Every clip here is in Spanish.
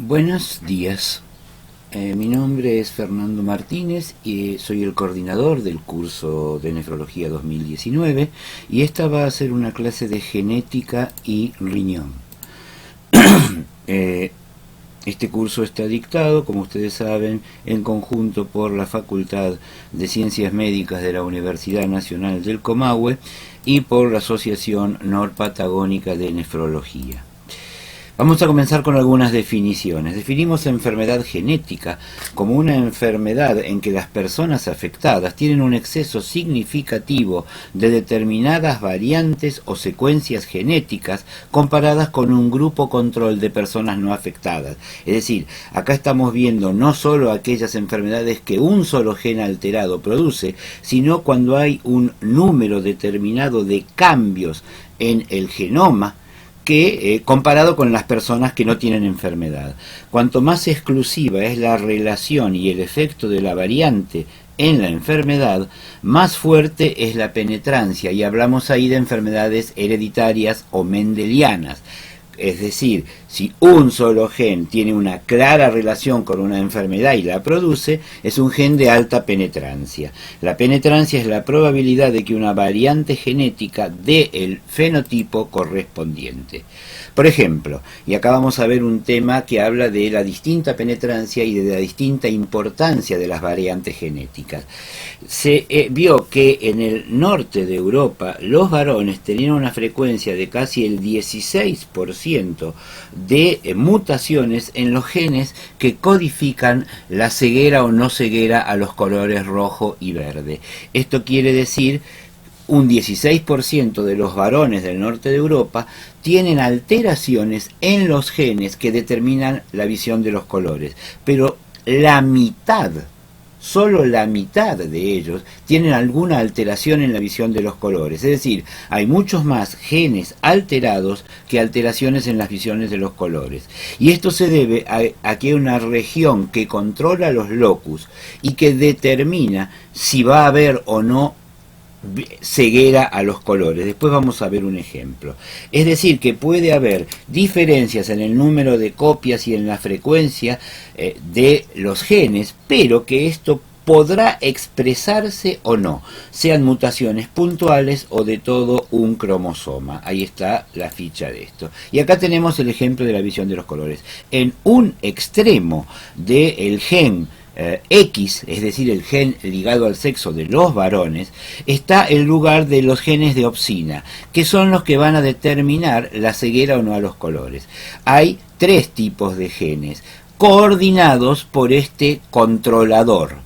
Buenos días, mi nombre es Fernando Martínez y soy el coordinador del curso de Nefrología 2019 y esta va a ser una clase de genética y riñón. Este curso está dictado, como ustedes saben, en conjunto por la Facultad de Ciencias Médicas de la Universidad Nacional del Comahue y por la Asociación Norpatagónica de Nefrología. Vamos a comenzar con algunas definiciones. Definimos enfermedad genética como una enfermedad en que las personas afectadas tienen un exceso significativo de determinadas variantes o secuencias genéticas comparadas con un grupo control de personas no afectadas. Es decir, acá estamos viendo no solo aquellas enfermedades que un solo gen alterado produce, sino cuando hay un número determinado de cambios en el genoma que comparado con las personas que no tienen enfermedad. Cuanto más exclusiva es la relación y el efecto de la variante en la enfermedad, más fuerte es la penetrancia, y hablamos ahí de enfermedades hereditarias o mendelianas. Es decir, si un solo gen tiene una clara relación con una enfermedad y la produce, es un gen de alta penetrancia. La penetrancia es la probabilidad de que una variante genética dé el fenotipo correspondiente. Por ejemplo, y acá vamos a ver un tema que habla de la distinta penetrancia y de la distinta importancia de las variantes genéticas. Se vio que en el norte de Europa los varones tenían una frecuencia de casi el 16% de mutaciones en los genes que codifican la ceguera o no ceguera a los colores rojo y verde. Esto quiere decir un 16% de los varones del norte de Europa tienen alteraciones en los genes que determinan la visión de los colores, pero la mitad, solo la mitad de ellos tienen alguna alteración en la visión de los colores. Es decir, hay muchos más genes alterados que alteraciones en las visiones de los colores. Y esto se debe a que hay una región que controla los locus y que determina si va a haber o no ceguera a los colores. Después vamos a ver un ejemplo. Es decir, que puede haber diferencias en el número de copias y en la frecuencia de los genes, pero que esto podrá expresarse o no, sean mutaciones puntuales o de todo un cromosoma. Ahí está la ficha de esto. Y acá tenemos el ejemplo de la visión de los colores. En un extremo del gen X, es decir, el gen ligado al sexo de los varones, está el lugar de los genes de opsina, que son los que van a determinar la ceguera o no a los colores. Hay tres tipos de genes coordinados por este controlador.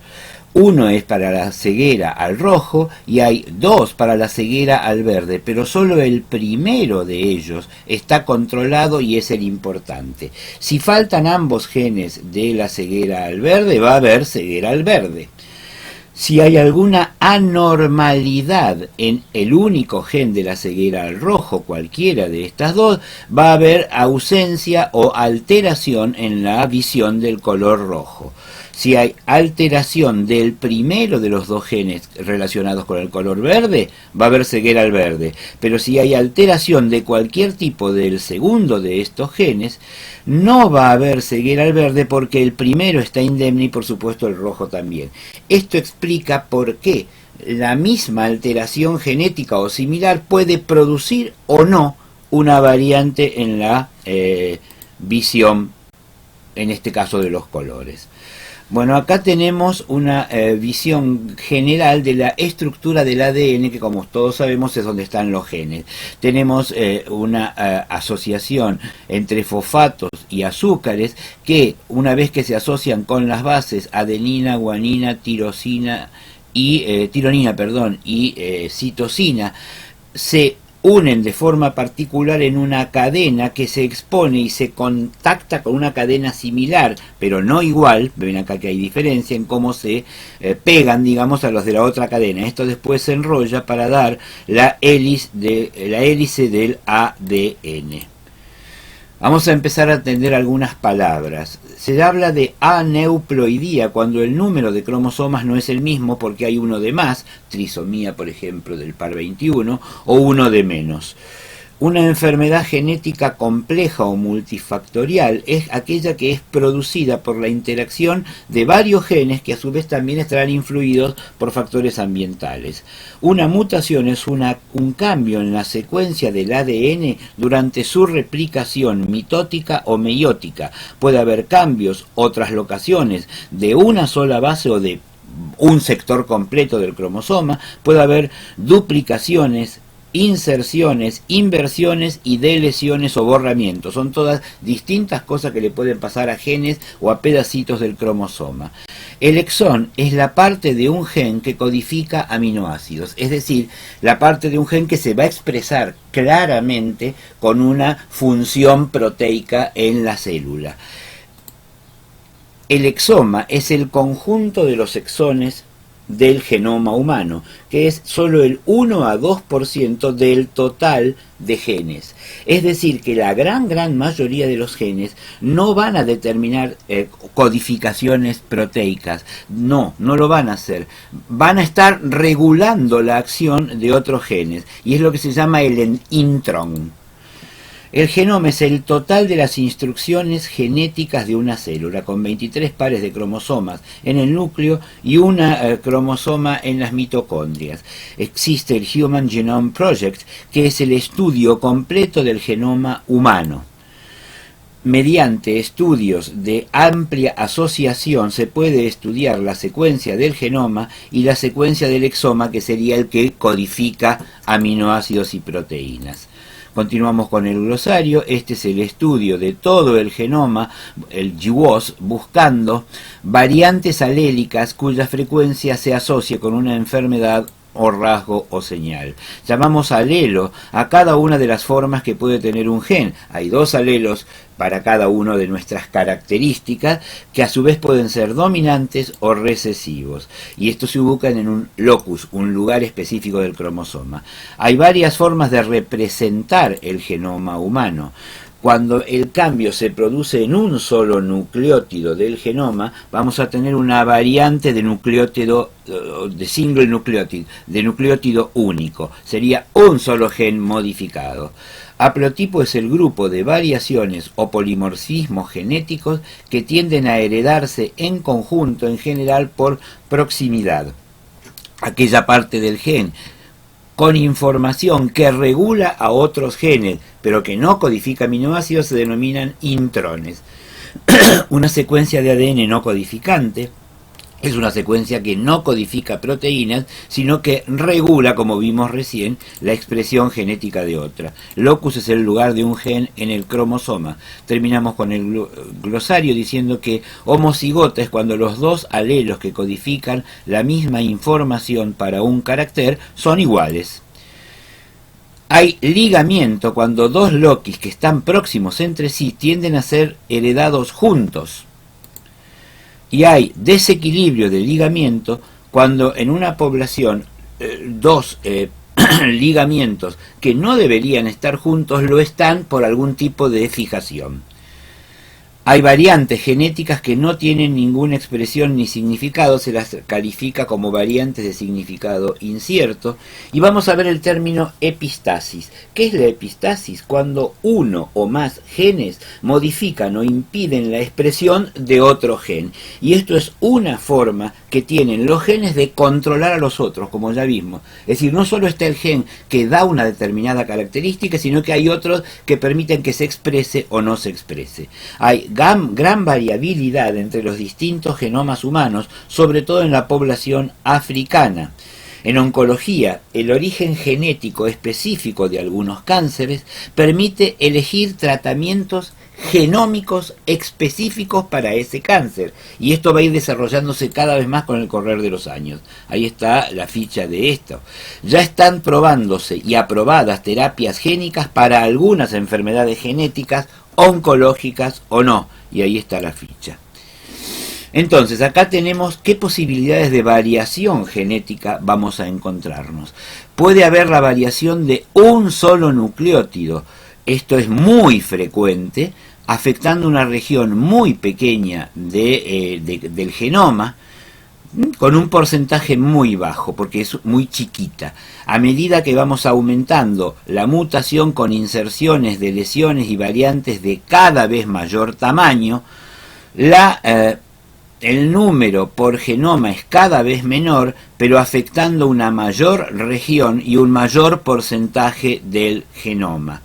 Uno es para la ceguera al rojo y hay dos para la ceguera al verde, pero solo el primero de ellos está controlado y es el importante. Si faltan ambos genes de la ceguera al verde, va a haber ceguera al verde. Si hay alguna anormalidad en el único gen de la ceguera al rojo, cualquiera de estas dos, va a haber ausencia o alteración en la visión del color rojo. Si hay alteración del primero de los dos genes relacionados con el color verde, va a haber ceguera al verde. Pero si hay alteración de cualquier tipo del segundo de estos genes, no va a haber ceguera al verde porque el primero está indemne y por supuesto el rojo también. Esto explica por qué la misma alteración genética o similar puede producir o no una variante en la visión, en este caso de los colores. Bueno, acá tenemos una visión general de la estructura del ADN, que como todos sabemos es donde están los genes. Tenemos una asociación entre fosfatos y azúcares que una vez que se asocian con las bases adenina, guanina, tironina y citosina, se unen de forma particular en una cadena que se expone y se contacta con una cadena similar, pero no igual. Ven acá que hay diferencia en cómo se pegan, digamos, a los de la otra cadena. Esto después se enrolla para dar la hélice del ADN. Vamos a empezar a entender algunas palabras. Se habla de aneuploidía cuando el número de cromosomas no es el mismo porque hay uno de más, trisomía por ejemplo del par 21, o uno de menos. Una enfermedad genética compleja o multifactorial es aquella que es producida por la interacción de varios genes que a su vez también estarán influidos por factores ambientales. Una mutación es un cambio en la secuencia del ADN durante su replicación mitótica o meiótica. Puede haber cambios o traslocaciones de una sola base o de un sector completo del cromosoma, puede haber duplicaciones, inserciones, inversiones y deleciones o borramientos. Son todas distintas cosas que le pueden pasar a genes o a pedacitos del cromosoma. El exón es la parte de un gen que codifica aminoácidos, es decir, la parte de un gen que se va a expresar claramente con una función proteica en la célula. El exoma es el conjunto de los exones del genoma humano, que es solo el 1 a 2% del total de genes. Es decir, que la gran mayoría de los genes no van a determinar codificaciones proteicas. No lo van a hacer. Van a estar regulando la acción de otros genes, y es lo que se llama el intron. El genoma es el total de las instrucciones genéticas de una célula, con 23 pares de cromosomas en el núcleo y una cromosoma en las mitocondrias. Existe el Human Genome Project, que es el estudio completo del genoma humano. Mediante estudios de amplia asociación se puede estudiar la secuencia del genoma y la secuencia del exoma, que sería el que codifica aminoácidos y proteínas. Continuamos con el glosario. Este es el estudio de todo el genoma, el GWAS, buscando variantes alélicas cuya frecuencia se asocie con una enfermedad o rasgo o señal. Llamamos alelo a cada una de las formas que puede tener un gen. Hay 2 alelos para cada una de nuestras características, que a su vez pueden ser dominantes o recesivos, y estos se ubican en un locus, un lugar específico del cromosoma. Hay varias formas de representar el genoma humano. Cuando el cambio se produce en un solo nucleótido del genoma, vamos a tener una variante de nucleótido, de single nucleotide, de nucleótido único. Sería un solo gen modificado. Haplotipo es el grupo de variaciones o polimorfismos genéticos que tienden a heredarse en conjunto, en general por proximidad. Aquella parte del gen con información que regula a otros genes, pero que no codifica aminoácidos, se denominan intrones. Una secuencia de ADN no codificante es una secuencia que no codifica proteínas, sino que regula, como vimos recién, la expresión genética de otra. Locus es el lugar de un gen en el cromosoma. Terminamos con el glosario diciendo que homocigota es cuando los 2 alelos que codifican la misma información para un carácter son iguales. Hay ligamiento cuando 2 loquis que están próximos entre sí tienden a ser heredados juntos. Y hay desequilibrio de ligamiento cuando en una población 2 ligamentos que no deberían estar juntos lo están por algún tipo de fijación. Hay variantes genéticas que no tienen ninguna expresión ni significado, se las califica como variantes de significado incierto. Y vamos a ver el término epistasis. ¿Qué es la epistasis? Cuando uno o más genes modifican o impiden la expresión de otro gen. Y esto es una forma que tienen los genes de controlar a los otros, como ya vimos. Es decir, no solo está el gen que da una determinada característica, sino que hay otros que permiten que se exprese o no se exprese. Hay gran variabilidad entre los distintos genomas humanos, sobre todo en la población africana. En oncología, el origen genético específico de algunos cánceres permite elegir tratamientos genómicos específicos para ese cáncer, y esto va a ir desarrollándose cada vez más con el correr de los años. Ahí está la ficha de esto. Ya están probándose y aprobadas terapias génicas para algunas enfermedades genéticas, oncológicas o no, y ahí está la ficha. Entonces, acá tenemos qué posibilidades de variación genética vamos a encontrarnos. Puede haber la variación de un solo nucleótido. Esto es muy frecuente, afectando una región muy pequeña del genoma, con un porcentaje muy bajo, porque es muy chiquita. A medida que vamos aumentando la mutación con inserciones de lesiones y variantes de cada vez mayor tamaño, el número por genoma es cada vez menor, pero afectando una mayor región y un mayor porcentaje del genoma.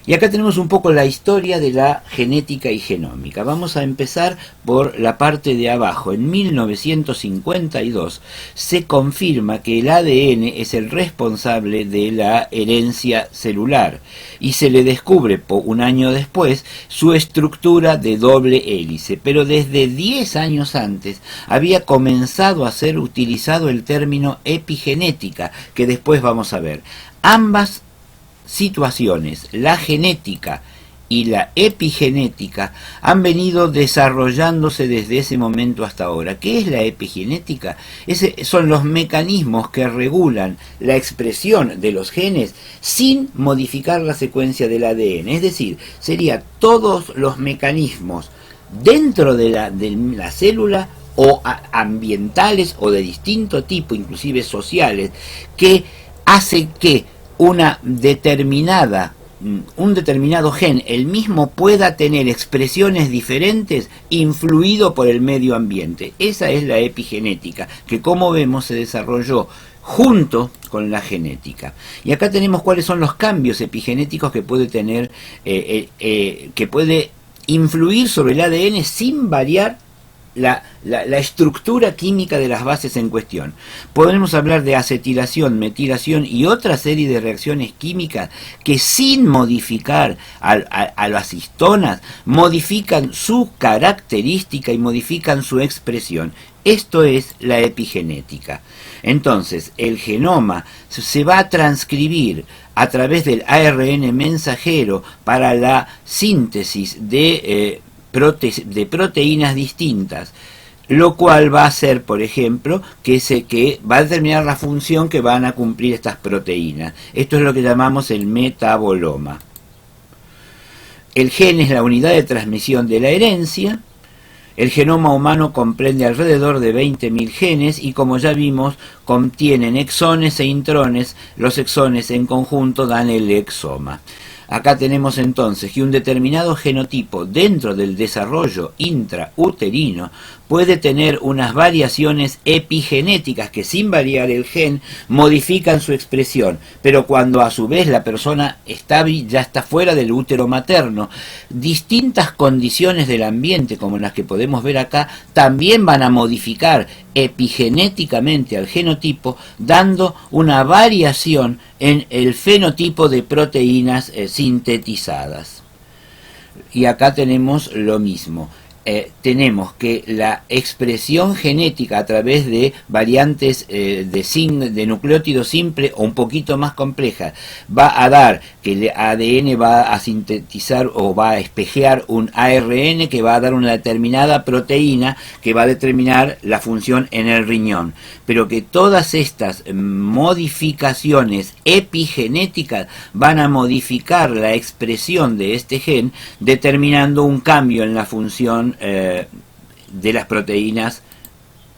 Y acá tenemos un poco la historia de la genética y genómica. Vamos a empezar por la parte de abajo. En 1952 se confirma que el ADN es el responsable de la herencia celular y se le descubre un año después su estructura de doble hélice. Pero desde 10 años antes había comenzado a ser utilizado el término epigenética, que después vamos a ver. Ambas situaciones, la genética y la epigenética, han venido desarrollándose desde ese momento hasta ahora. ¿Qué es la epigenética? Son los mecanismos que regulan la expresión de los genes sin modificar la secuencia del ADN. Es decir, serían todos los mecanismos dentro de la célula o ambientales o de distinto tipo, inclusive sociales, que hacen que un determinado gen, el mismo, pueda tener expresiones diferentes influido por el medio ambiente. Esa es la epigenética, que como vemos se desarrolló junto con la genética. Y acá tenemos cuáles son los cambios epigenéticos que puede tener, que puede influir sobre el ADN sin variar la estructura química de las bases en cuestión. Podemos hablar de acetilación, metilación y otra serie de reacciones químicas que, sin modificar a las histonas, modifican su característica y modifican su expresión. Esto es la epigenética. Entonces, el genoma se va a transcribir a través del ARN mensajero para la síntesis de proteínas distintas, lo cual va a hacer, por ejemplo, que va a determinar la función que van a cumplir estas proteínas. Esto es lo que llamamos el metaboloma. El gen es la unidad de transmisión de la herencia. El genoma humano comprende alrededor de 20.000 genes y, como ya vimos, contienen exones e intrones. Los exones en conjunto dan el exoma. Acá tenemos entonces que un determinado genotipo dentro del desarrollo intrauterino puede tener unas variaciones epigenéticas que, sin variar el gen, modifican su expresión, pero cuando a su vez la persona ya está fuera del útero materno, distintas condiciones del ambiente, como las que podemos ver acá, también van a modificar epigenéticamente al genotipo, dando una variación en el fenotipo de proteínas sintetizadas. Y acá tenemos lo mismo. Tenemos que la expresión genética a través de variantes de nucleótido simple o un poquito más compleja va a dar que el ADN va a sintetizar o va a espejear un ARN que va a dar una determinada proteína que va a determinar la función en el riñón, pero que todas estas modificaciones epigenéticas van a modificar la expresión de este gen, determinando un cambio en la función de las proteínas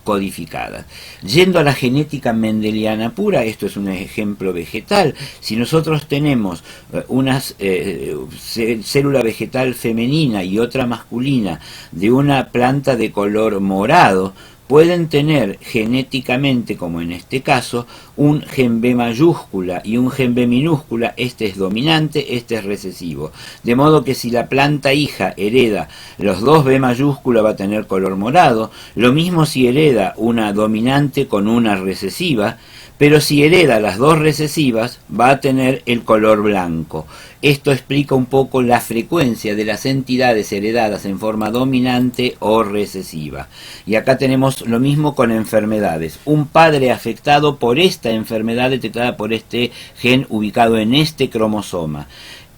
codificadas. Yendo a la genética mendeliana pura, esto es un ejemplo vegetal. Si nosotros tenemos una célula vegetal femenina y otra masculina de una planta de color morado, pueden tener genéticamente, como en este caso, un gen B mayúscula y un gen B minúscula. Este es dominante, este es recesivo. De modo que si la planta hija hereda los dos B mayúscula va a tener color morado, lo mismo si hereda una dominante con una recesiva, pero si hereda las dos recesivas va a tener el color blanco. Esto explica un poco la frecuencia de las entidades heredadas en forma dominante o recesiva. Y acá tenemos lo mismo con enfermedades. Un padre afectado por esta enfermedad detectada por este gen ubicado en este cromosoma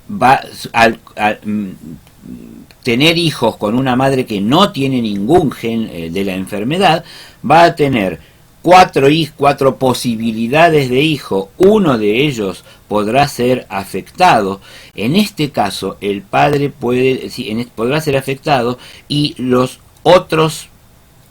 va al tener hijos con una madre que no tiene ningún gen de la enfermedad, va a tener cuatro posibilidades de hijo. Uno de ellos podrá ser afectado. En este caso, el padre podrá ser afectado y los otros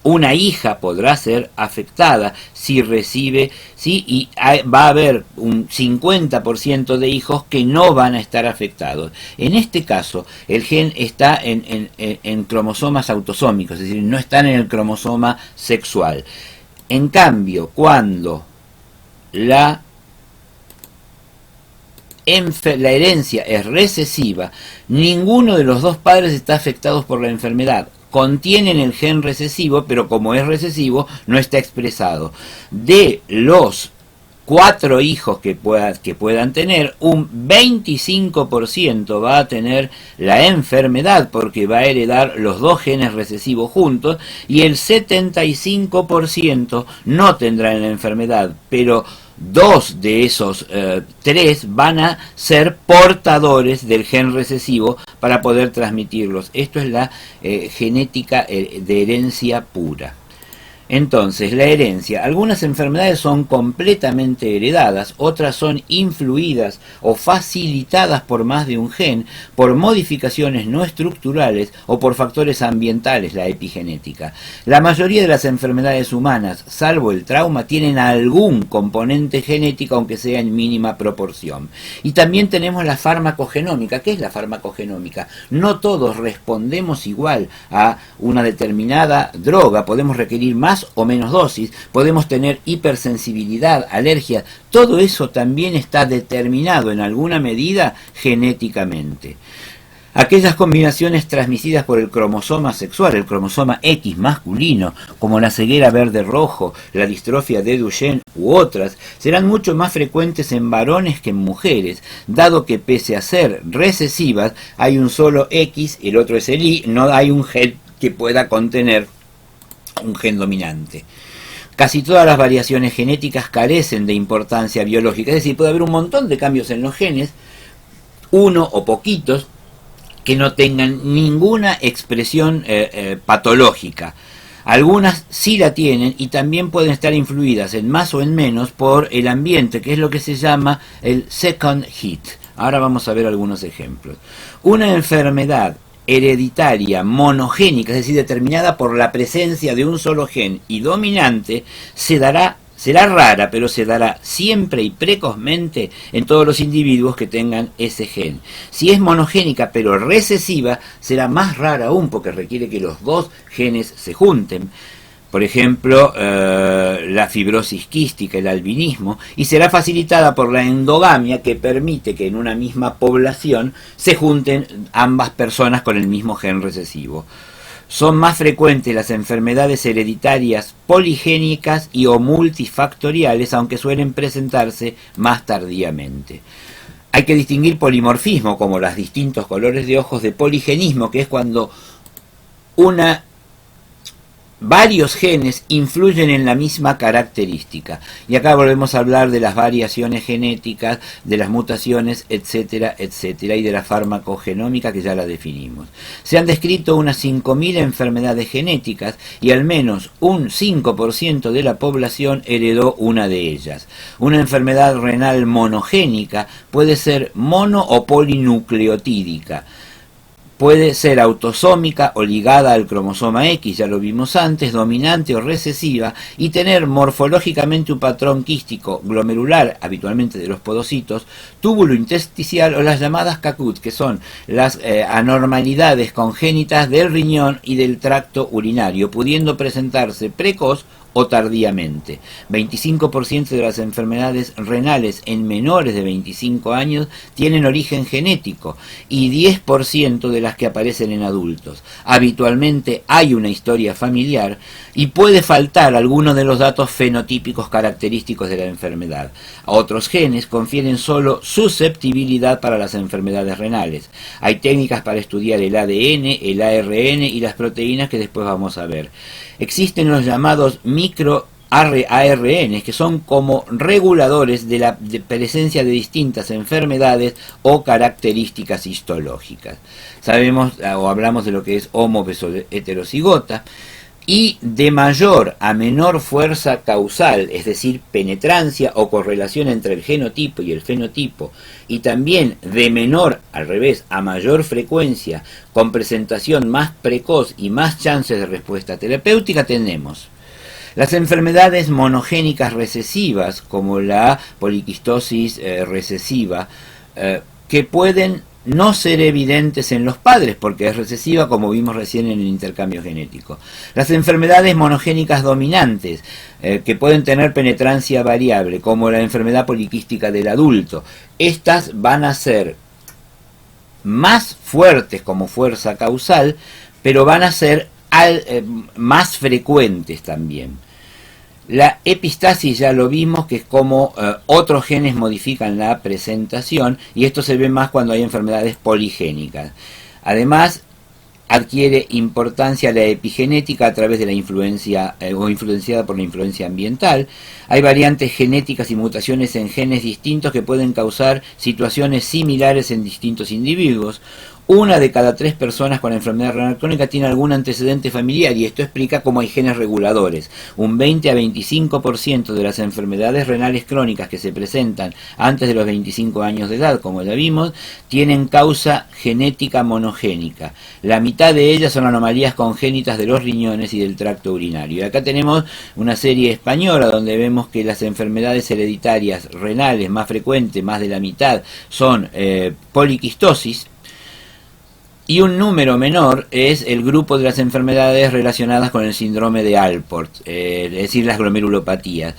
Una hija podrá ser afectada si recibe, ¿sí? Y va a haber un 50% de hijos que no van a estar afectados. En este caso, el gen está en cromosomas autosómicos, es decir, no están en el cromosoma sexual. En cambio, cuando la herencia es recesiva, ninguno de los dos padres está afectado por la enfermedad. Contienen el gen recesivo, pero como es recesivo, no está expresado. De los 4 hijos que puedan tener, un 25% va a tener la enfermedad porque va a heredar los 2 genes recesivos juntos, y el 75% no tendrán la enfermedad, pero 2 de esos 3 van a ser portadores del gen recesivo para poder transmitirlos. Esto es la genética de herencia pura. Entonces, la herencia. Algunas enfermedades son completamente heredadas, otras son influidas o facilitadas por más de un gen, por modificaciones no estructurales o por factores ambientales, la epigenética. La mayoría de las enfermedades humanas, salvo el trauma, tienen algún componente genético, aunque sea en mínima proporción. Y también tenemos la farmacogenómica. ¿Qué es la farmacogenómica? No todos respondemos igual a una determinada droga, podemos requerir más o menos dosis, podemos tener hipersensibilidad, alergia, todo eso también está determinado en alguna medida genéticamente. Aquellas combinaciones transmitidas por el cromosoma sexual, el cromosoma X masculino, como la ceguera verde-rojo, la distrofia de Duchenne u otras, serán mucho más frecuentes en varones que en mujeres, dado que pese a ser recesivas, hay un solo X, el otro es el Y, no hay un gen que pueda contener un gen dominante. Casi todas las variaciones genéticas carecen de importancia biológica, es decir, puede haber un montón de cambios en los genes, uno o poquitos, que no tengan ninguna expresión patológica. Algunas sí la tienen y también pueden estar influidas en más o en menos por el ambiente, que es lo que se llama el second hit. Ahora vamos a ver algunos ejemplos. Una enfermedad hereditaria monogénica, es decir, determinada por la presencia de un solo gen y dominante, será rara, pero se dará siempre y precozmente en todos los individuos que tengan ese gen. Si es monogénica pero recesiva, será más rara aún porque requiere que los 2 genes se junten. Por ejemplo, la fibrosis quística, el albinismo, y será facilitada por la endogamia, que permite que en una misma población se junten ambas personas con el mismo gen recesivo. Son más frecuentes las enfermedades hereditarias poligénicas y o multifactoriales, aunque suelen presentarse más tardíamente. Hay que distinguir polimorfismo, como los distintos colores de ojos, de poligenismo, que es cuando varios genes influyen en la misma característica. Y acá volvemos a hablar de las variaciones genéticas, de las mutaciones, etcétera, etcétera, y de la farmacogenómica, que ya la definimos. Se han descrito unas 5.000 enfermedades genéticas y al menos un 5% de la población heredó una de ellas. Una enfermedad renal monogénica puede ser mono o polinucleotídica. Puede ser autosómica o ligada al cromosoma X, ya lo vimos antes, dominante o recesiva, y tener morfológicamente un patrón quístico glomerular, habitualmente de los podocitos, túbulo intersticial o las llamadas CACUT, que son las anormalidades congénitas del riñón y del tracto urinario, pudiendo presentarse precoz o tardíamente. 25% de las enfermedades renales en menores de 25 años tienen origen genético y 10% de las que aparecen en adultos. Habitualmente hay una historia familiar y puede faltar alguno de los datos fenotípicos característicos de la enfermedad. Otros genes confieren solo susceptibilidad para las enfermedades renales. Hay técnicas para estudiar el ADN, el ARN y las proteínas que después vamos a ver. Existen los llamados microARN, que son como reguladores de la presencia de distintas enfermedades o características histológicas. Sabemos o hablamos de lo que es homo heterocigota, y de mayor a menor fuerza causal, es decir, penetrancia o correlación entre el genotipo y el fenotipo, y también de menor, al revés, a mayor frecuencia, con presentación más precoz y más chances de respuesta terapéutica, tenemos las enfermedades monogénicas recesivas, como la poliquistosis recesiva, que pueden no ser evidentes en los padres, porque es recesiva, como vimos recién en el intercambio genético. Las enfermedades monogénicas dominantes, que pueden tener penetrancia variable, como la enfermedad poliquística del adulto, estas van a ser más fuertes como fuerza causal, pero van a ser más frecuentes también. La epistasis ya lo vimos, que es como otros genes modifican la presentación, y esto se ve más cuando hay enfermedades poligénicas. Además, adquiere importancia la epigenética a través de la influencia o influenciada por la influencia ambiental. Hay variantes genéticas y mutaciones en genes distintos que pueden causar situaciones similares en distintos individuos. Una de cada 3 personas con enfermedad renal crónica tiene algún antecedente familiar, y esto explica cómo hay genes reguladores. Un 20 a 25% de las enfermedades renales crónicas que se presentan antes de los 25 años de edad, como ya vimos, tienen causa genética monogénica. La mitad de ellas son anomalías congénitas de los riñones y del tracto urinario. Y acá tenemos una serie española donde vemos que las enfermedades hereditarias renales más frecuentes, más de la mitad, son poliquistosis, y un número menor es el grupo de las enfermedades relacionadas con el síndrome de Alport, es decir, las glomerulopatías.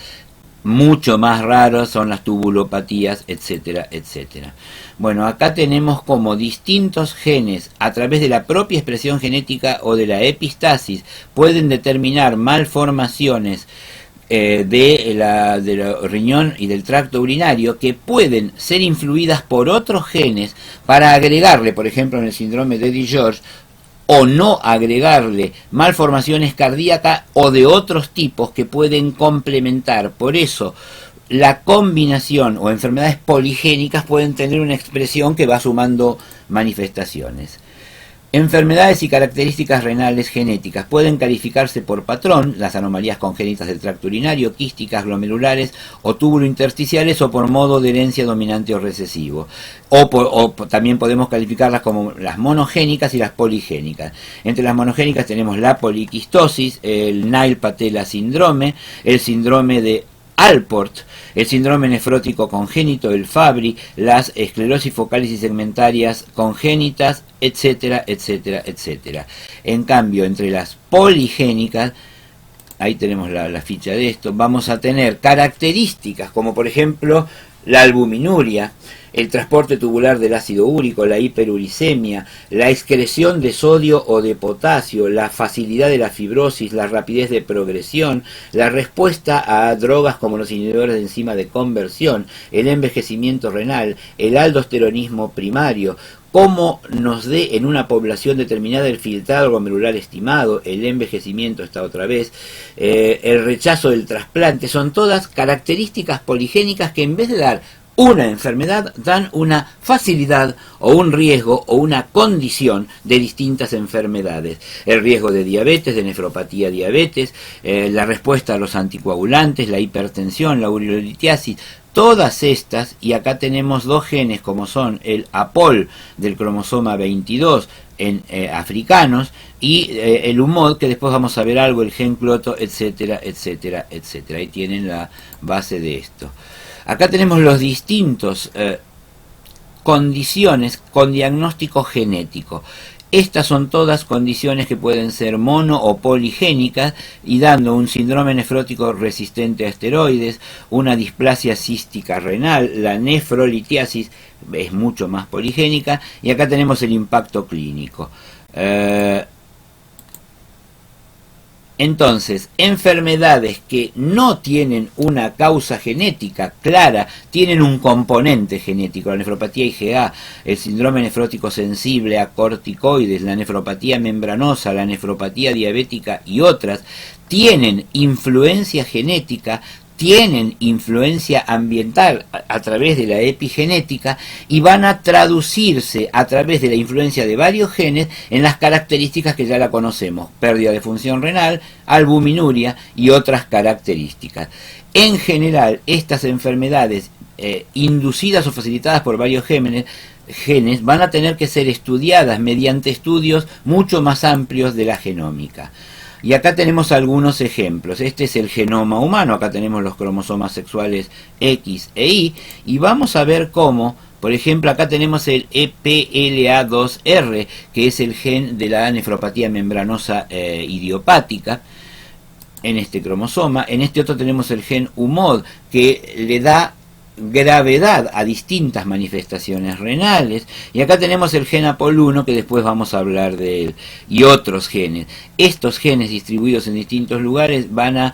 Mucho más raros son las tubulopatías, etcétera, etcétera. Bueno, acá tenemos como distintos genes, a través de la propia expresión genética o de la epistasis, pueden determinar malformaciones del riñón y del tracto urinario, que pueden ser influidas por otros genes para agregarle, por ejemplo en el síndrome de DiGeorge, o no agregarle malformaciones cardíacas o de otros tipos que pueden complementar. Por eso la combinación o enfermedades poligénicas pueden tener una expresión que va sumando manifestaciones. Enfermedades y características renales genéticas pueden calificarse por patrón: las anomalías congénitas del tracto urinario, quísticas, glomerulares o túbulo-intersticiales, o por modo de herencia dominante o recesivo. También podemos calificarlas como las monogénicas y las poligénicas. Entre las monogénicas tenemos la poliquistosis, el Nail-Patella síndrome, el síndrome de Alport, el síndrome nefrótico congénito, el Fabry, las esclerosis focales y segmentarias congénitas, etcétera, etcétera, etcétera. En cambio, entre las poligénicas, ahí tenemos la ficha de esto, vamos a tener características como por ejemplo la albuminuria, el transporte tubular del ácido úrico, la hiperuricemia, la excreción de sodio o de potasio, la facilidad de la fibrosis, la rapidez de progresión, la respuesta a drogas como los inhibidores de enzima de conversión, el envejecimiento renal, el aldosteronismo primario, cómo nos dé en una población determinada el filtrado glomerular estimado, el envejecimiento, está otra vez, el rechazo del trasplante. Son todas características poligénicas que en vez de dar una enfermedad dan una facilidad o un riesgo o una condición de distintas enfermedades. El riesgo de diabetes, de nefropatía diabetes, la respuesta a los anticoagulantes, la hipertensión, la ureolitiasis. Todas estas, y acá tenemos dos genes como son el APOL del cromosoma 22 en africanos y el UMOD, que después vamos a ver algo, el gen cloto, etcétera, etcétera, etcétera. Ahí tienen la base de esto. Acá tenemos los distintos condiciones con diagnóstico genético. Estas son todas condiciones que pueden ser mono o poligénicas y dando un síndrome nefrótico resistente a esteroides, una displasia cística renal, la nefrolitiasis es mucho más poligénica, y acá tenemos el impacto clínico. Entonces, enfermedades que no tienen una causa genética clara, tienen un componente genético, la nefropatía IgA, el síndrome nefrótico sensible a corticoides, la nefropatía membranosa, la nefropatía diabética y otras, tienen influencia genética, tienen influencia ambiental a través de la epigenética y van a traducirse a través de la influencia de varios genes en las características que ya la conocemos: pérdida de función renal, albuminuria y otras características. En general, estas enfermedades inducidas o facilitadas por varios genes van a tener que ser estudiadas mediante estudios mucho más amplios de la genómica. Y acá tenemos algunos ejemplos. Este es el genoma humano, acá tenemos los cromosomas sexuales X e Y, y vamos a ver cómo, por ejemplo, acá tenemos el EPLA2R, que es el gen de la nefropatía membranosa idiopática, en este cromosoma. En este otro tenemos el gen UMOD, que le da gravedad a distintas manifestaciones renales, y acá tenemos el gen APOL1, que después vamos a hablar de él, y otros genes. Estos genes distribuidos en distintos lugares van a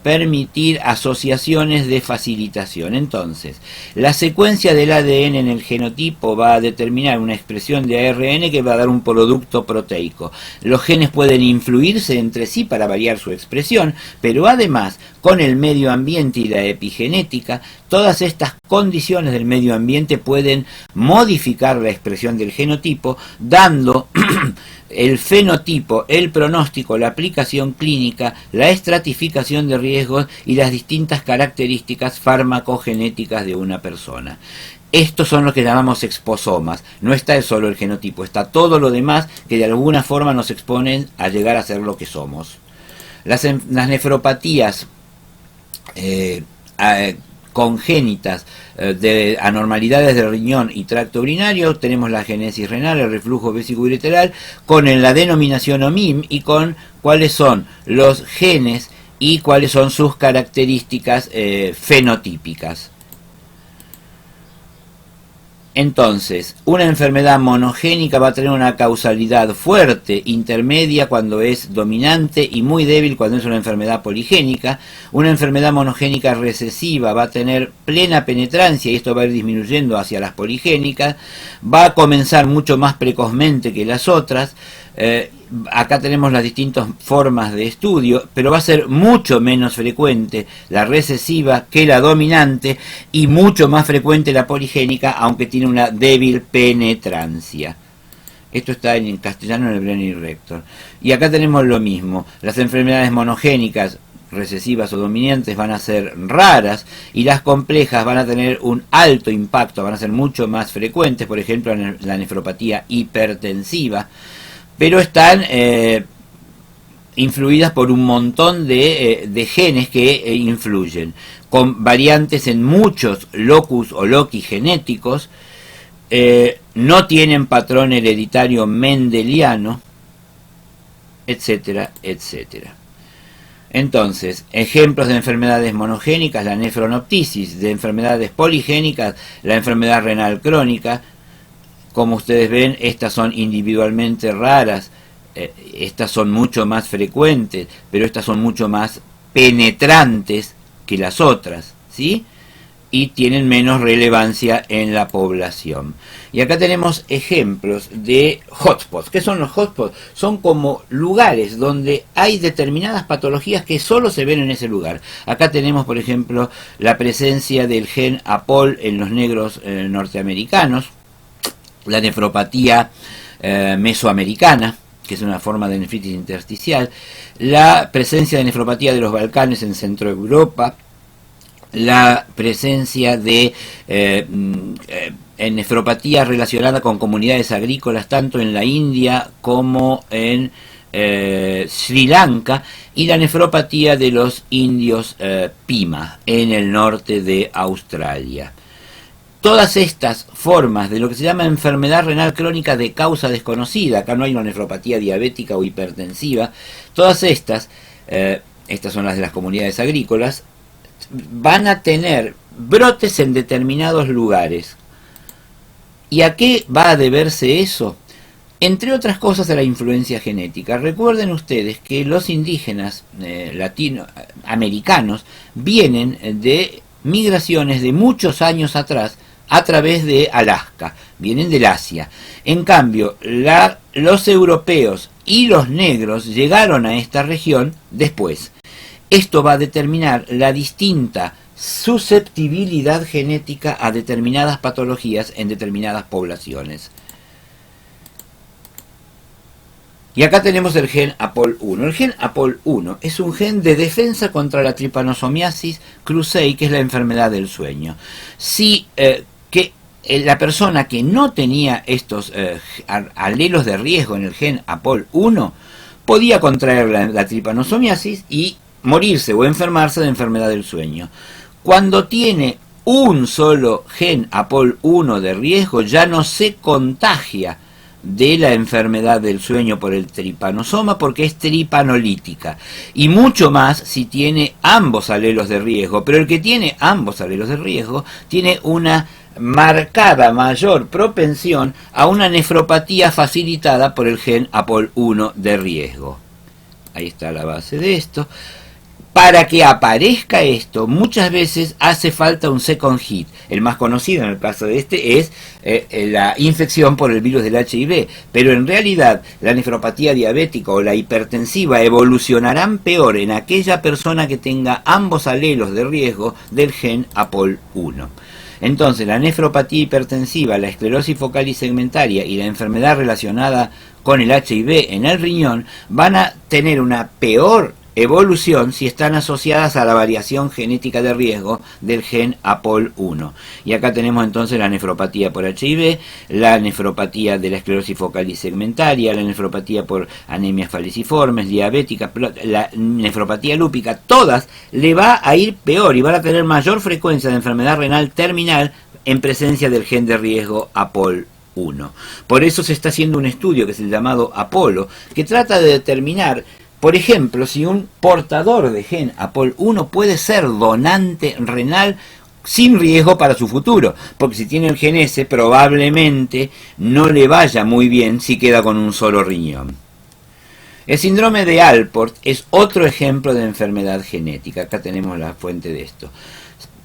permitir asociaciones de facilitación. Entonces, la secuencia del ADN en el genotipo va a determinar una expresión de ARN que va a dar un producto proteico. Los genes pueden influirse entre sí para variar su expresión, pero además, con el medio ambiente y la epigenética, todas estas condiciones del medio ambiente pueden modificar la expresión del genotipo, dando el fenotipo, el pronóstico, la aplicación clínica, la estratificación de riesgos y las distintas características farmacogenéticas de una persona. Estos son los que llamamos exposomas. No está solo el genotipo, está todo lo demás que de alguna forma nos exponen a llegar a ser lo que somos. Las nefropatías congénitas de anormalidades del riñón y tracto urinario, tenemos la genesis renal, el reflujo vesicoureteral, con la denominación OMIM y con cuáles son los genes y cuáles son sus características fenotípicas. Entonces, una enfermedad monogénica va a tener una causalidad fuerte, intermedia cuando es dominante y muy débil cuando es una enfermedad poligénica. Una enfermedad monogénica recesiva va a tener plena penetrancia y esto va a ir disminuyendo hacia las poligénicas. Va a comenzar mucho más precozmente que las otras. Acá tenemos las distintas formas de estudio, pero va a ser mucho menos frecuente la recesiva que la dominante y mucho más frecuente la poligénica, aunque tiene una débil penetrancia. Esto está en castellano en el Blenny Rector. Y acá tenemos lo mismo. Las enfermedades monogénicas, recesivas o dominantes, van a ser raras, y las complejas van a tener un alto impacto, van a ser mucho más frecuentes, por ejemplo la nefropatía hipertensiva, pero están influidas por un montón de genes que influyen, con variantes en muchos locus o loci genéticos, no tienen patrón hereditario mendeliano, etcétera, etcétera. Entonces, ejemplos de enfermedades monogénicas: la nefronoptisis; de enfermedades poligénicas, la enfermedad renal crónica. Como ustedes ven, estas son individualmente raras, estas son mucho más frecuentes, pero estas son mucho más penetrantes que las otras, ¿sí? Y tienen menos relevancia en la población. Y acá tenemos ejemplos de hotspots. ¿Qué son los hotspots? Son como lugares donde hay determinadas patologías que solo se ven en ese lugar. Acá tenemos, por ejemplo, la presencia del gen APOL en los negros norteamericanos, la nefropatía mesoamericana, que es una forma de nefritis intersticial, la presencia de nefropatía de los Balcanes en Centro Europa, la presencia de nefropatía relacionada con comunidades agrícolas tanto en la India como en Sri Lanka, y la nefropatía de los indios Pima en el norte de Australia. Todas estas formas de lo que se llama enfermedad renal crónica de causa desconocida, acá no hay una nefropatía diabética o hipertensiva, todas estas son las de las comunidades agrícolas, van a tener brotes en determinados lugares. ¿Y a qué va a deberse eso? Entre otras cosas, a la influencia genética. Recuerden ustedes que los indígenas latinoamericanos vienen de migraciones de muchos años atrás a través de Alaska, vienen del Asia. En cambio, los europeos y los negros llegaron a esta región después. Esto va a determinar la distinta susceptibilidad genética a determinadas patologías en determinadas poblaciones. Y acá tenemos el gen APOL1. El gen APOL1 es un gen de defensa contra la trypanosomiasis cruzi, que es la enfermedad del sueño. Si la persona que no tenía estos alelos de riesgo en el gen APOL1 podía contraer la trypanosomiasis y morirse o enfermarse de enfermedad del sueño. Cuando tiene un solo gen APOL1 de riesgo, ya no se contagia de la enfermedad del sueño por el tripanosoma porque es tripanolítica, y mucho más si tiene ambos alelos de riesgo. Pero el que tiene ambos alelos de riesgo tiene una marcada mayor propensión a una nefropatía facilitada por el gen APOL1 de riesgo. Ahí está la base de esto. Para que aparezca esto, muchas veces hace falta un second hit. El más conocido en el caso de este es la infección por el virus del HIV. Pero en realidad la nefropatía diabética o la hipertensiva evolucionarán peor en aquella persona que tenga ambos alelos de riesgo del gen APOL1. Entonces, la nefropatía hipertensiva, la esclerosis focal y segmentaria y la enfermedad relacionada con el HIV en el riñón van a tener una peor evolución si están asociadas a la variación genética de riesgo del gen APOL1. Y acá tenemos entonces la nefropatía por HIV, la nefropatía de la esclerosis focal y segmentaria, la nefropatía por anemias falciformes, diabética, la nefropatía lúpica. Todas le va a ir peor y van a tener mayor frecuencia de enfermedad renal terminal en presencia del gen de riesgo APOL1. Por eso se está haciendo un estudio que es el llamado APOLO, que trata de determinar, por ejemplo, si un portador de gen APOL1 puede ser donante renal sin riesgo para su futuro, porque si tiene el gen ese probablemente no le vaya muy bien si queda con un solo riñón. El síndrome de Alport es otro ejemplo de enfermedad genética. Acá tenemos la fuente de esto.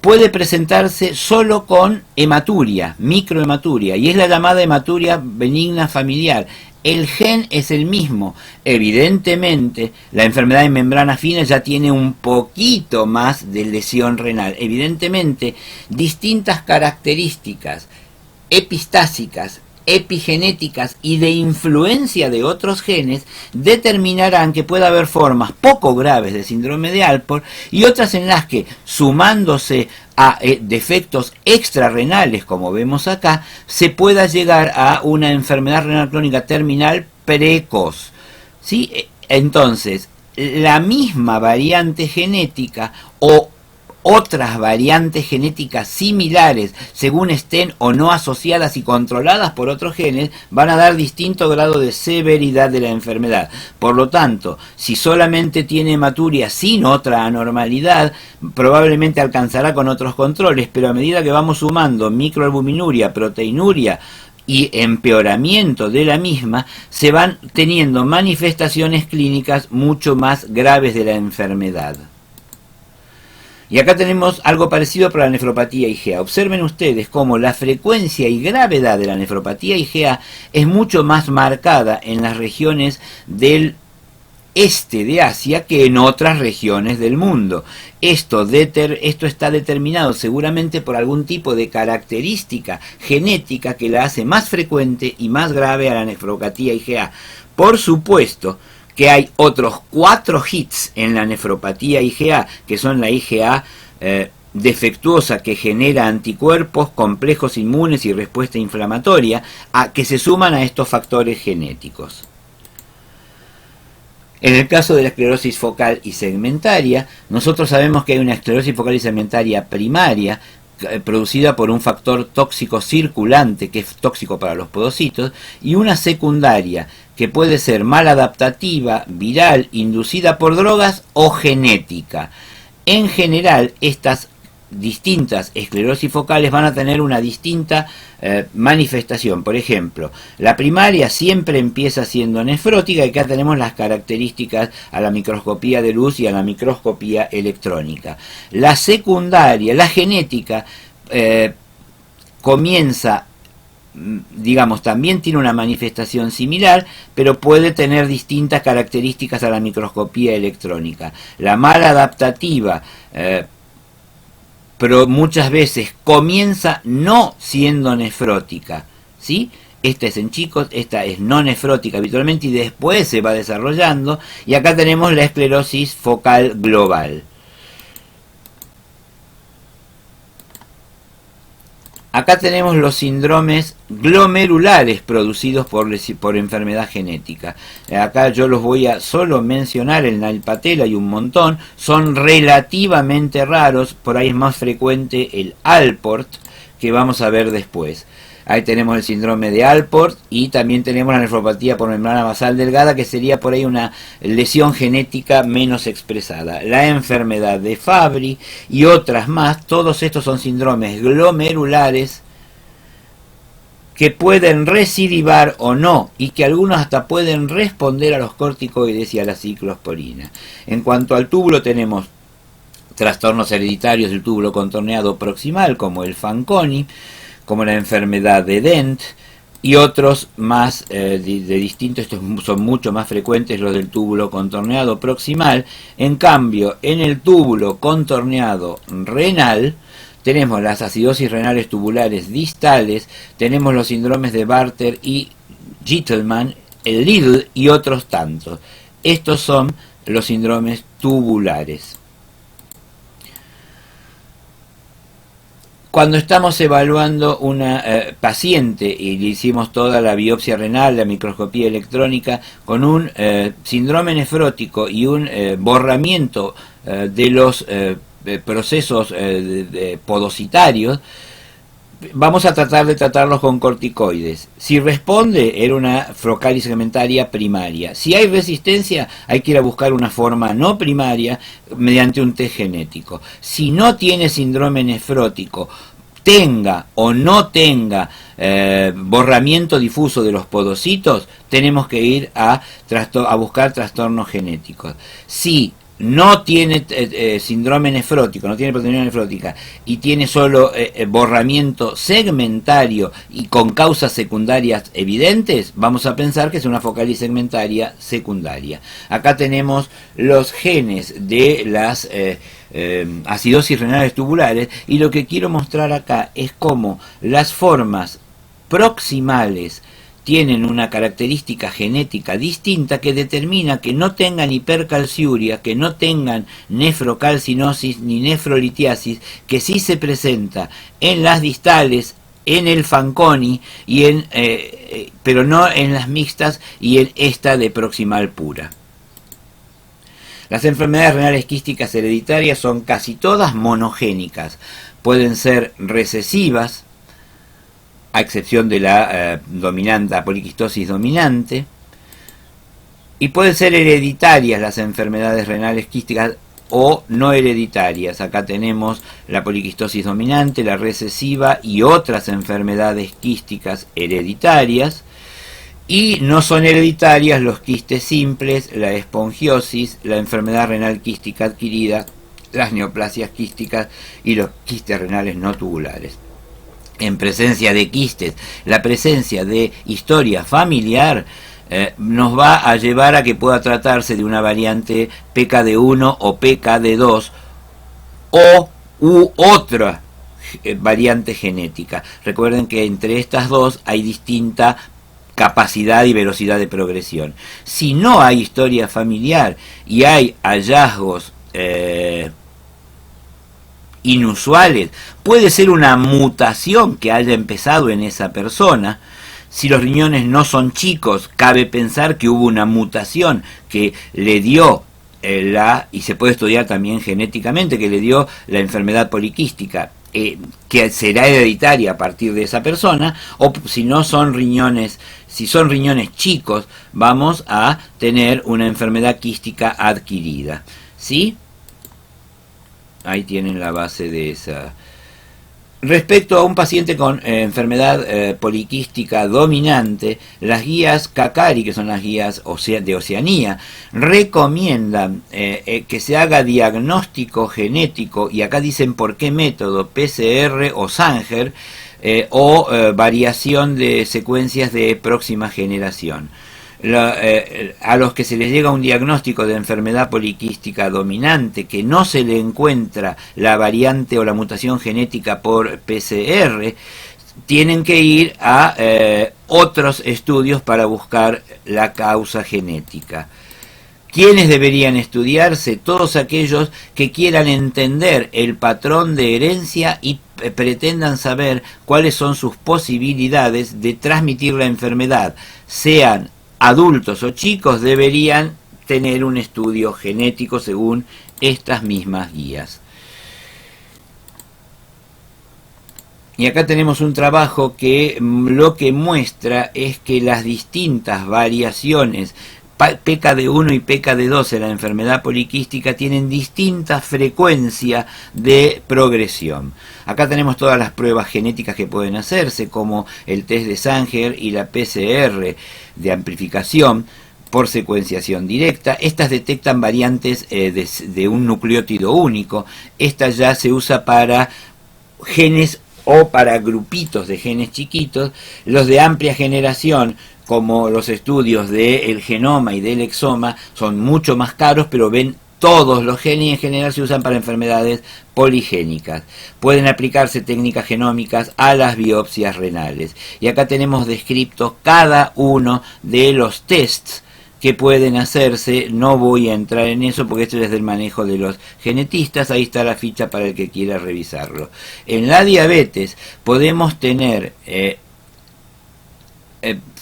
Puede presentarse solo con hematuria, microhematuria, y es la llamada hematuria benigna familiar. El gen es el mismo. Evidentemente, la enfermedad de membrana fina ya tiene un poquito más de lesión renal. Evidentemente, distintas características epistásicas, epigenéticas y de influencia de otros genes determinarán que puede haber formas poco graves de síndrome de Alport y otras en las que, sumándose a defectos extrarrenales, como vemos acá, se pueda llegar a una enfermedad renal crónica terminal precoz. ¿Sí? Entonces, la misma variante genética o otras variantes genéticas similares, según estén o no asociadas y controladas por otros genes, van a dar distinto grado de severidad de la enfermedad. Por lo tanto, si solamente tiene hematuria sin otra anormalidad, probablemente alcanzará con otros controles, pero a medida que vamos sumando microalbuminuria, proteinuria y empeoramiento de la misma, se van teniendo manifestaciones clínicas mucho más graves de la enfermedad. Y acá tenemos algo parecido para la nefropatía IgA. Observen ustedes cómo la frecuencia y gravedad de la nefropatía IgA es mucho más marcada en las regiones del este de Asia que en otras regiones del mundo. Esto está determinado seguramente por algún tipo de característica genética que la hace más frecuente y más grave a la nefropatía IgA. Por supuesto que hay otros 4 hits en la nefropatía IgA, que son la IgA defectuosa, que genera anticuerpos, complejos inmunes y respuesta inflamatoria, que se suman a estos factores genéticos. En el caso de la esclerosis focal y segmentaria, nosotros sabemos que hay una esclerosis focal y segmentaria primaria, producida por un factor tóxico circulante que es tóxico para los podocitos, y una secundaria que puede ser maladaptativa, viral, inducida por drogas o genética. En general, estas distintas esclerosis focales van a tener una distinta manifestación. Por ejemplo, la primaria siempre empieza siendo nefrótica, y acá tenemos las características a la microscopía de luz y a la microscopía electrónica. La secundaria, la genética, comienza digamos, también tiene una manifestación similar, pero puede tener distintas características a la microscopía electrónica. La mala adaptativa, pero muchas veces comienza no siendo nefrótica, ¿sí? Esta es en chicos, esta es no nefrótica habitualmente y después se va desarrollando. Y acá tenemos la esclerosis focal global. Acá tenemos los síndromes glomerulares producidos por enfermedad genética. Acá yo los voy a solo mencionar, el Nail-Patella y un montón. Son relativamente raros, por ahí es más frecuente el Alport, que vamos a ver después. Ahí tenemos el síndrome de Alport y también tenemos la nefropatía por membrana basal delgada, que sería por ahí una lesión genética menos expresada. La enfermedad de Fabry y otras más, todos estos son síndromes glomerulares que pueden recidivar o no, y que algunos hasta pueden responder a los corticoides y a la ciclosporina. En cuanto al túbulo, tenemos trastornos hereditarios del túbulo contorneado proximal, como el Fanconi, como la enfermedad de Dent, y otros más de distintos. Estos son mucho más frecuentes, los del túbulo contorneado proximal. En cambio, en el túbulo contorneado renal tenemos las acidosis renales tubulares distales, tenemos los síndromes de Bartter y Gitelman, el Lidl y otros tantos. Estos son los síndromes tubulares. Cuando estamos evaluando una paciente y le hicimos toda la biopsia renal, la microscopía electrónica, con un síndrome nefrótico y un borramiento de los procesos podocitarios, vamos a tratar de tratarlos con corticoides. Si responde, era una focal segmentaria primaria. Si hay resistencia, hay que ir a buscar una forma no primaria mediante un test genético. Si no tiene síndrome nefrótico, tenga o no tenga borramiento difuso de los podocitos, tenemos que ir a buscar trastornos genéticos. Si no tiene síndrome nefrótico, no tiene proteinuria nefrótica y tiene solo borramiento segmentario y con causas secundarias evidentes, vamos a pensar que es una focalis segmentaria secundaria. Acá tenemos los genes de las acidosis renales tubulares, y lo que quiero mostrar acá es cómo las formas proximales tienen una característica genética distinta que determina que no tengan hipercalciuria, que no tengan nefrocalcinosis ni nefrolitiasis, que sí se presenta en las distales, en el Fanconi, y pero no en las mixtas y en esta de proximal pura. Las enfermedades renales quísticas hereditarias son casi todas monogénicas. Pueden ser recesivas, a excepción de la dominante, poliquistosis dominante, y pueden ser hereditarias las enfermedades renales quísticas o no hereditarias. Acá tenemos la poliquistosis dominante, la recesiva y otras enfermedades quísticas hereditarias, y no son hereditarias los quistes simples, la espongiosis, la enfermedad renal quística adquirida, las neoplasias quísticas y los quistes renales no tubulares. En presencia de quistes, la presencia de historia familiar nos va a llevar a que pueda tratarse de una variante PKD1 o PKD2 u otra variante genética. Recuerden que entre estas dos hay distinta capacidad y velocidad de progresión. Si no hay historia familiar y hay hallazgos inusuales, puede ser una mutación que haya empezado en esa persona. Si los riñones no son chicos, cabe pensar que hubo una mutación que le dio y se puede estudiar también genéticamente, que le dio la enfermedad poliquística, que será hereditaria a partir de esa persona. O si no son riñones, si son riñones chicos, vamos a tener una enfermedad quística adquirida, ¿sí? Ahí tienen la base de esa. Respecto a un paciente con enfermedad poliquística dominante, las guías CACARI, que son las guías de Oceanía, recomiendan que se haga diagnóstico genético, y acá dicen por qué método, PCR o Sanger, variación de secuencias de próxima generación. A los que se les llega un diagnóstico de enfermedad poliquística dominante, que no se le encuentra la variante o la mutación genética por PCR, tienen que ir a otros estudios para buscar la causa genética. ¿Quiénes deberían estudiarse? Todos aquellos que quieran entender el patrón de herencia y pretendan saber cuáles son sus posibilidades de transmitir la enfermedad. Sean adultos o chicos, deberían tener un estudio genético según estas mismas guías. Y acá tenemos un trabajo que lo que muestra es que las distintas variaciones PKD1 y PKD2 en la enfermedad poliquística tienen distinta frecuencia de progresión. Acá tenemos todas las pruebas genéticas que pueden hacerse, como el test de Sanger y la PCR de amplificación por secuenciación directa. Estas detectan variantes de un nucleótido único. Esta ya se usa para genes o para grupitos de genes chiquitos. Los de amplia generación, como los estudios del genoma y del exoma, son mucho más caros, pero ven todos los genes y en general se usan para enfermedades poligénicas. Pueden aplicarse técnicas genómicas a las biopsias renales. Y acá tenemos descritos cada uno de los tests que pueden hacerse. No voy a entrar en eso porque esto es del manejo de los genetistas. Ahí está la ficha para el que quiera revisarlo. En la diabetes podemos tener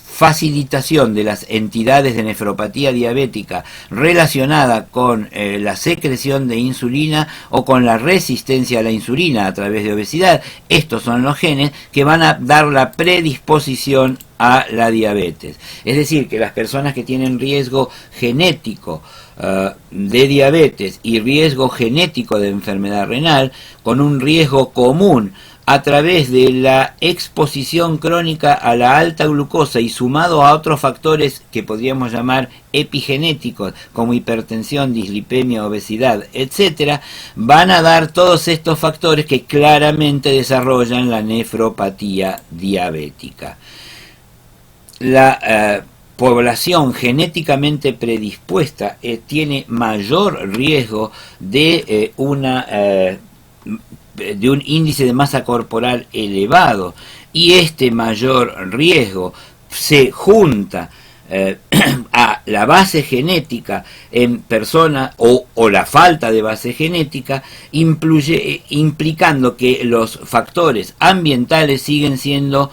facilitación de las entidades de nefropatía diabética relacionada con la secreción de insulina o con la resistencia a la insulina a través de obesidad. Estos son los genes que van a dar la predisposición a la diabetes. Es decir, que las personas que tienen riesgo genético de diabetes y riesgo genético de enfermedad renal, con un riesgo común a través de la exposición crónica a la alta glucosa y sumado a otros factores que podríamos llamar epigenéticos, como hipertensión, dislipemia, obesidad, etcétera, van a dar todos estos factores que claramente desarrollan la nefropatía diabética. La población genéticamente predispuesta tiene mayor riesgo de de un índice de masa corporal elevado, y este mayor riesgo se junta a la base genética en persona o la falta de base genética, implicando que los factores ambientales siguen siendo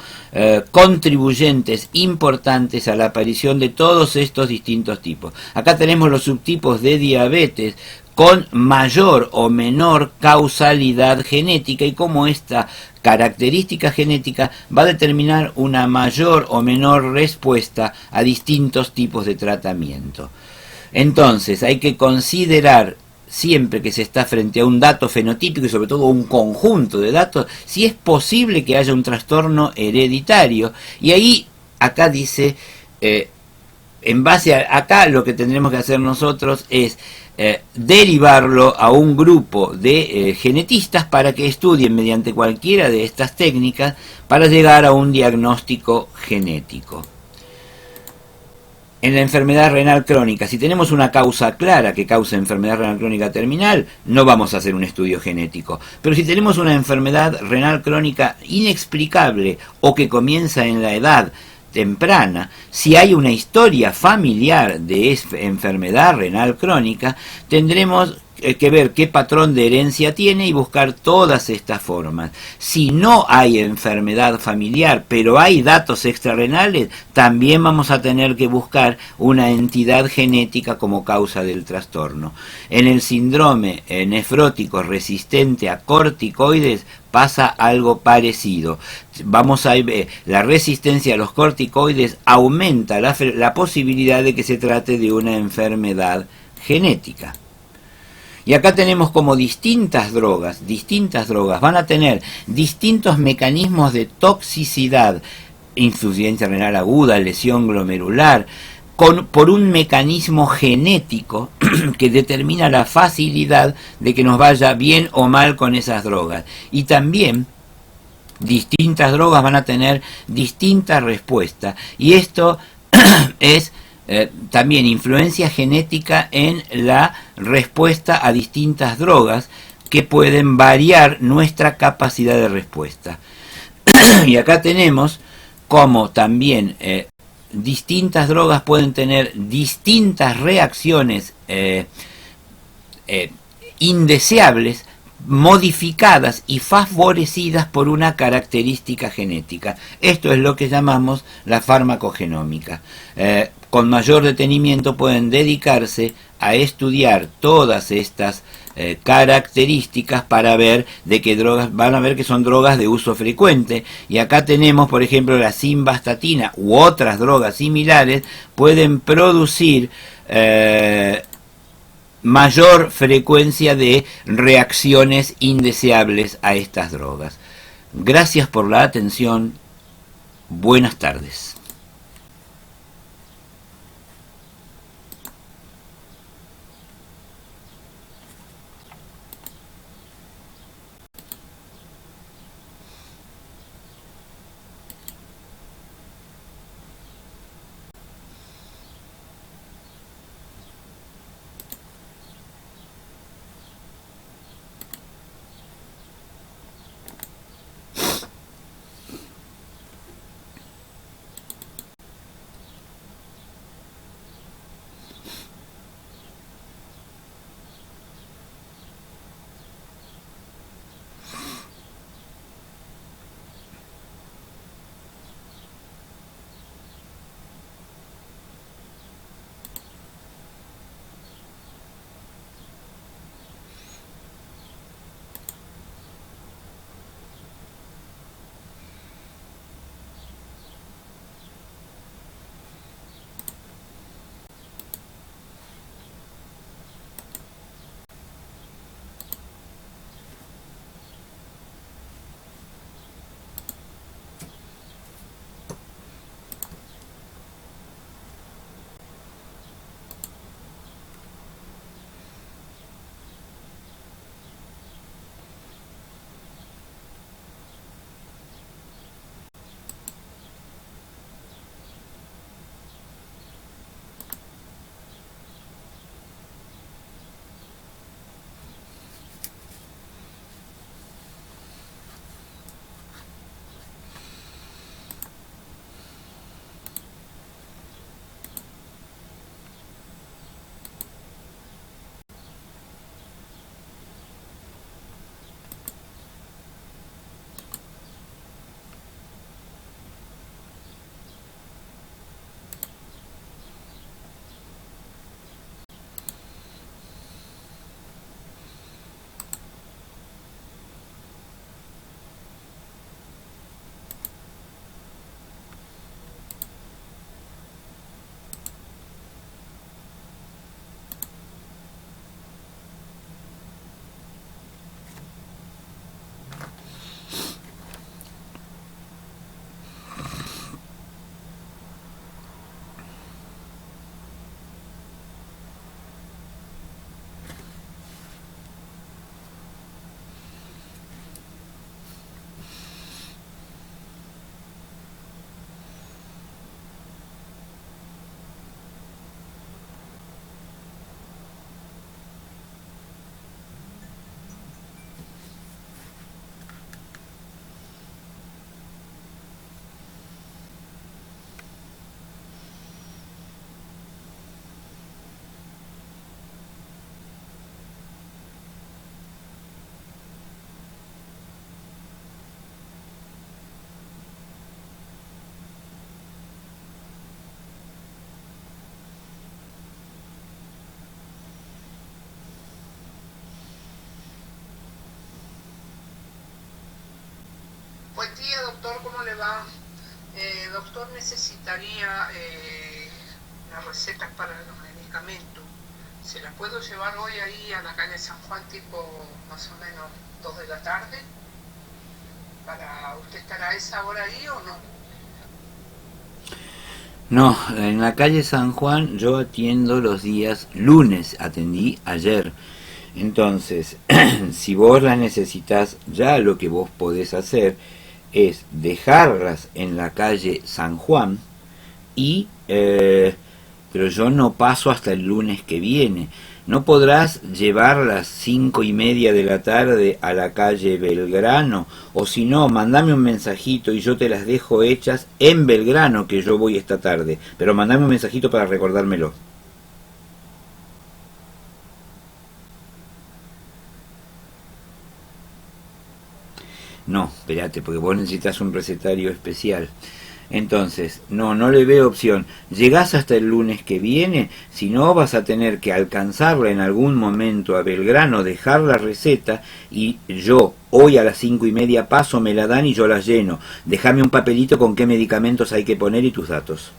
contribuyentes importantes a la aparición de todos estos distintos tipos. Acá tenemos los subtipos de diabetes con mayor o menor causalidad genética y cómo esta característica genética va a determinar una mayor o menor respuesta a distintos tipos de tratamiento. Entonces hay que considerar siempre que se está frente a un dato fenotípico y sobre todo un conjunto de datos, si es posible que haya un trastorno hereditario. Y ahí, acá dice, en base a acá lo que tendremos que hacer nosotros es derivarlo a un grupo de genetistas para que estudien mediante cualquiera de estas técnicas para llegar a un diagnóstico genético. En la enfermedad renal crónica, si tenemos una causa clara que causa enfermedad renal crónica terminal, no vamos a hacer un estudio genético. Pero si tenemos una enfermedad renal crónica inexplicable o que comienza en la edad temprana, si hay una historia familiar de enfermedad renal crónica, tendremos que ver qué patrón de herencia tiene y buscar todas estas formas. Si no hay enfermedad familiar, pero hay datos extrarrenales, también vamos a tener que buscar una entidad genética como causa del trastorno. En el síndrome nefrótico resistente a corticoides pasa algo parecido. Vamos a ver, la resistencia a los corticoides aumenta la posibilidad de que se trate de una enfermedad genética. Y acá tenemos como distintas drogas van a tener distintos mecanismos de toxicidad, insuficiencia renal aguda, lesión glomerular, por un mecanismo genético que determina la facilidad de que nos vaya bien o mal con esas drogas. Y también distintas drogas van a tener distintas respuestas. Y esto es también influencia genética en la respuesta a distintas drogas que pueden variar nuestra capacidad de respuesta. Y acá tenemos como también distintas drogas pueden tener distintas reacciones indeseables, modificadas y favorecidas por una característica genética. Esto es lo que llamamos la farmacogenómica. Con mayor detenimiento pueden dedicarse a estudiar todas estas características para ver de qué drogas, van a ver que son drogas de uso frecuente, y acá tenemos por ejemplo la simvastatina u otras drogas similares pueden producir mayor frecuencia de reacciones indeseables a estas drogas. Gracias por la atención. Buenas tardes. Buen día, doctor, ¿cómo le va? Doctor, necesitaría las recetas para los medicamentos. ¿Se las puedo llevar hoy ahí a la calle San Juan, tipo más o menos 2 de la tarde? ¿Usted estará a esa hora ahí o no? No, en la calle San Juan yo atiendo los días lunes, atendí ayer. Entonces, si vos la necesitas, ya lo que vos podés hacer es dejarlas en la calle San Juan y pero yo no paso hasta el lunes que viene. ¿No podrás llevar las 5:30 de la tarde a la calle Belgrano? O si no, mandame un mensajito y yo te las dejo hechas en Belgrano, que yo voy esta tarde. Pero mandame un mensajito para recordármelo. No, espérate, porque vos necesitas un recetario especial. Entonces, no le veo opción. Llegás hasta el lunes que viene, si no vas a tener que alcanzarla en algún momento a Belgrano, dejar la receta y yo hoy a las 5:30 paso, me la dan y yo la lleno. Déjame un papelito con qué medicamentos hay que poner y tus datos.